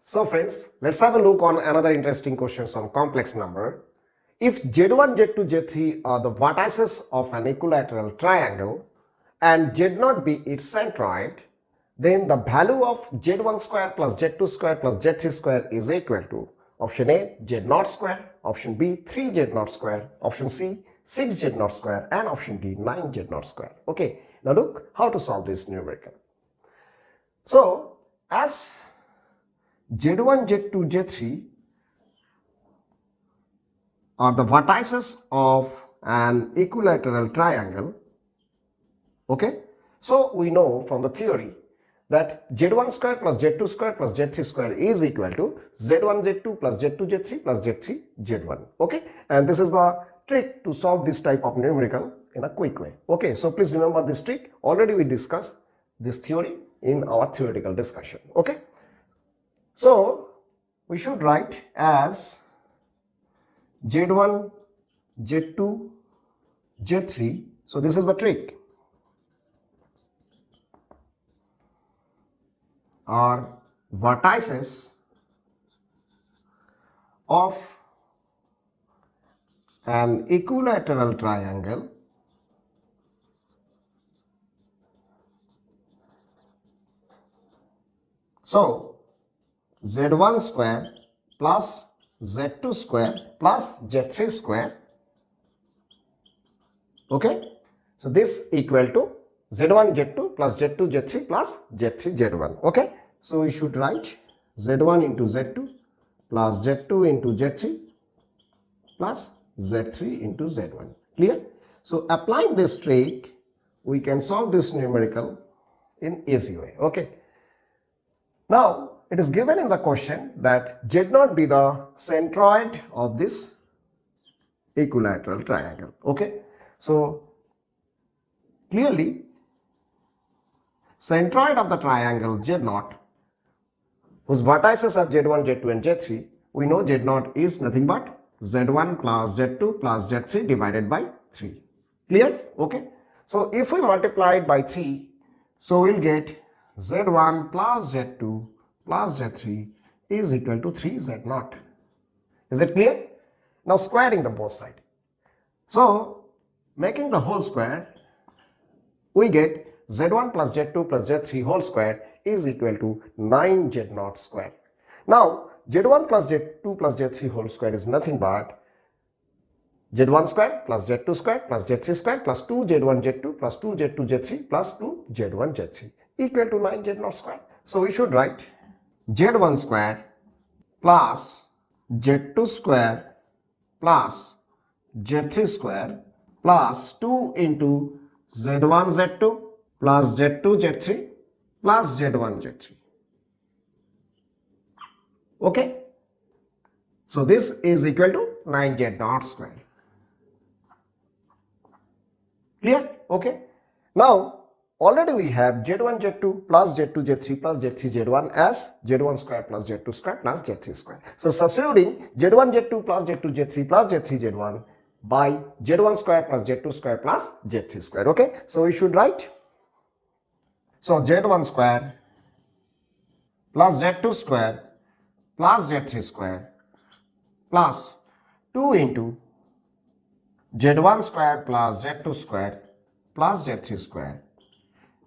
So friends, let's have a look on another interesting questions on complex number. If Z1, Z2, Z3 are the vertices of an equilateral triangle and Z0 be its centroid, then the value of Z1 square plus Z2 square plus Z3 square is equal to option A Z0 square, option B 3Z0 square, option C 6Z0 square, and option D 9Z0 square. Okay, now look how to solve this numerical. So as Z1, Z2, Z3 are the vertices of an equilateral triangle. Okay, so we know from the theory that Z1 square plus Z2 square plus Z3 square is equal to Z1 Z2 plus Z2 Z3 plus Z3 Z1. Okay, and this is the trick to solve this type of numerical in a quick way. Okay, so please remember this trick. Already we discussed this theory in our theoretical discussion. Okay, so we should write as Z1, Z2, Z3. So this is the trick. Are vertices of an equilateral triangle so Z1 square plus Z2 square plus Z3 square. Okay, so this equal to Z1 Z2 plus Z2 Z3 plus Z3 Z1. Okay, so we should write Z1 into Z2 plus Z2 into Z3 plus Z3 into Z1. Clear? So applying this trick, we can solve this numerical in easy way. Okay, now it is given in the question that Z0 be the centroid of this equilateral triangle. Okay, so clearly centroid of the triangle Z0, whose vertices are Z1, Z2 and Z3, we know Z0 is nothing but Z1 plus Z2 plus Z3 divided by 3. Clear? Okay, so if we multiply it by 3, so we'll get Z1 plus Z2 plus Z3 is equal to 3Z0. Is it clear? Now squaring the both sides. So making the whole square, we get Z1 plus Z2 plus Z3 whole square is equal to 9Z0 square. Now Z1 plus Z2 plus Z3 whole square is nothing but Z1 square plus Z2 square plus Z3 square plus 2Z1 Z2 plus 2Z2 Z3 plus 2Z1 Z3 equal to 9Z0 square. So we should write Z1 square plus Z2 square plus Z3 square plus 2 into Z1 Z2 plus Z2 Z3 plus Z1 Z3. Okay, so this is equal to 9Z0 square. Clear? Okay, now already we have Z1 Z2 plus Z2 Z3 plus Z3 Z1 as Z1 square plus Z2 square plus Z3 square. So substituting Z1 Z2 plus Z2 Z3 plus Z3 Z1 by Z1 square plus Z2 square plus Z3 square. Okay, so we should write, so Z1 square plus Z2 square plus Z3 square plus 2 into Z1 square plus Z2 square plus Z3 square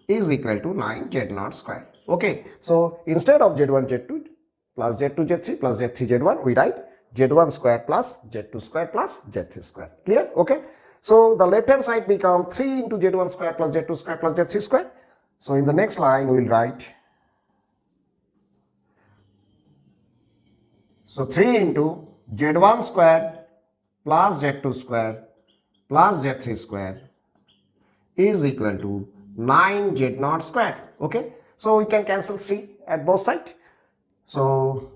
is equal to 9Z0 square. Okay, so instead of Z1 Z2 plus Z2 Z3 plus Z3 Z1, we write Z1 square plus Z2 square plus Z3 square. Clear? Okay, so the left hand side become 3 into Z1 square plus Z2 square plus Z3 square. So in the next line we will write, so 3 into Z1 square plus Z2 square plus Z3 square is equal to 9Z0 square. Okay, so we can cancel 3 at both sides. So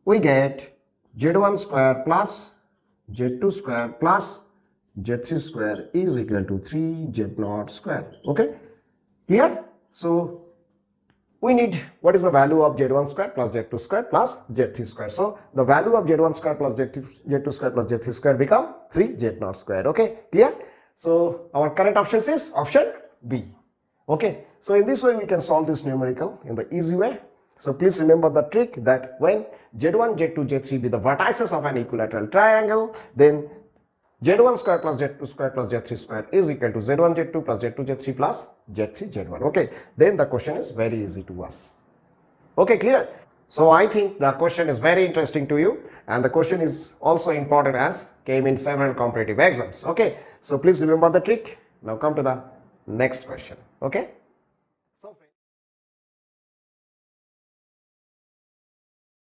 we get Z1 square plus Z2 square plus Z3 square is equal to 3Z0 square. Okay, clear? So we need what is the value of Z1 square plus Z2 square plus Z3 square. So the value of Z1 square plus Z2 square plus Z3 square become 3Z0 square. Okay, clear? So our correct option is option B. Okay, so in this way we can solve this numerical in the easy way. So please remember the trick that when Z1, Z2, Z3 be the vertices of an equilateral triangle, then Z1 square plus Z2 square plus Z3 square is equal to Z1, Z2 plus Z2, Z3 plus Z3, Z1. Okay, then the question is very easy to us. Okay, clear? So I think the question is very interesting to you, and the question is also important as came in several competitive exams. Okay, so please remember the trick. Now come to the next question. Okay.